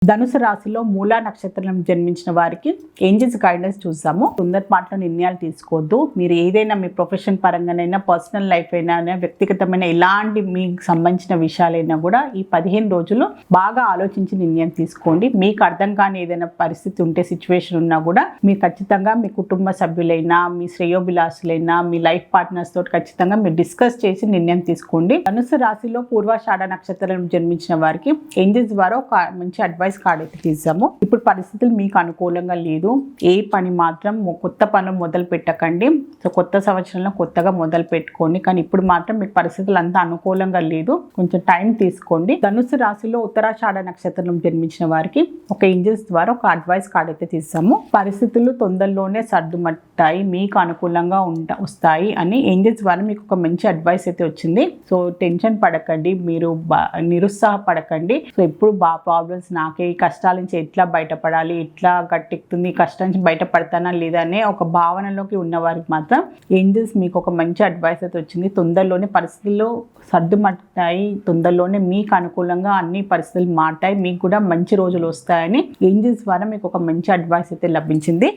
ధనుసు రాశిలో మూలా నక్షత్రం జన్మించిన వారికి ఏంజెల్స్ గైడెన్స్ చూద్దాము. తొందరపాటులో నిర్ణయాలు తీసుకోవద్దు. మీరు ఏదైనా మీ ప్రొఫెషన్ పరంగానైనా, పర్సనల్ లైఫ్ అయినా, వ్యక్తిగతమైన ఎలాంటి మీకు సంబంధించిన విషయాలైనా కూడా ఈ 15 రోజులు బాగా ఆలోచించి నిర్ణయం తీసుకోండి. మీకు అర్థం కాని ఏదైనా పరిస్థితి ఉంటే, సిచ్యువేషన్ ఉన్నా కూడా మీరు ఖచ్చితంగా మీ కుటుంబ సభ్యులైనా, మీ శ్రేయోభిలాషులైనా, మీ లైఫ్ పార్ట్నర్స్ తోటి ఖచ్చితంగా మీరు డిస్కస్ చేసి నిర్ణయం తీసుకోండి. ధనుసు రాశిలో పూర్వాషాఢ నక్షత్రం జన్మించిన వారికి ఏంజెల్స్ ద్వారా ఒక మంచి అడ్వైస్ కార్డ్ అయితే తీద్దాము. ఇప్పుడు పరిస్థితులు మీకు అనుకూలంగా లేదు. ఏ పని మాత్రం కొత్త పనులు మొదలు పెట్టకండి. సో కొత్త సంవత్సరంలో కొత్తగా మొదలు పెట్టుకోండి. కానీ ఇప్పుడు మాత్రం మీకు పరిస్థితులు అంతా అనుకూలంగా లేదు. కొంచెం టైం తీసుకోండి. ధనుసు రాశిలో ఉత్తరాషాఢ నక్షత్రం జన్మించిన వారికి ఒక ఏంజెల్స్ ద్వారా ఒక అడ్వైస్ కార్డ్ అయితే తీస్తాము. పరిస్థితులు తొందరలోనే సర్దుమట్టాయి, మీకు అనుకూలంగా వస్తాయి అని ఏంజెల్స్ ద్వారా మీకు ఒక మంచి అడ్వైస్ అయితే వచ్చింది. సో టెన్షన్ పడకండి, మీరు నిరుత్సాహపడకండి. సో ఎప్పుడు ప్రాబ్లమ్స్ నాకే, ఈ కష్టాల నుంచి ఎట్లా బయటపడాలి, ఎట్లా గట్టెక్కుతుంది, ఈ కష్టం నుంచి బయటపడతానా లేదా అనే ఒక భావనలోకి ఉన్న వారికి మాత్రం ఏంజెల్స్ మీకు ఒక మంచి అడ్వైస్ అయితే వచ్చింది. తొందరలోనే పరిస్థితుల్లో సర్దుమట్టాయి, తొందరలోనే మీకు అనుకూలంగా అన్ని పరిస్థితులు మారుతాయి, మీకు కూడా మంచి రోజులు వస్తాయని ఏంజెల్స్ ద్వారా మీకు ఒక మంచి అడ్వైస్ అయితే లభించింది.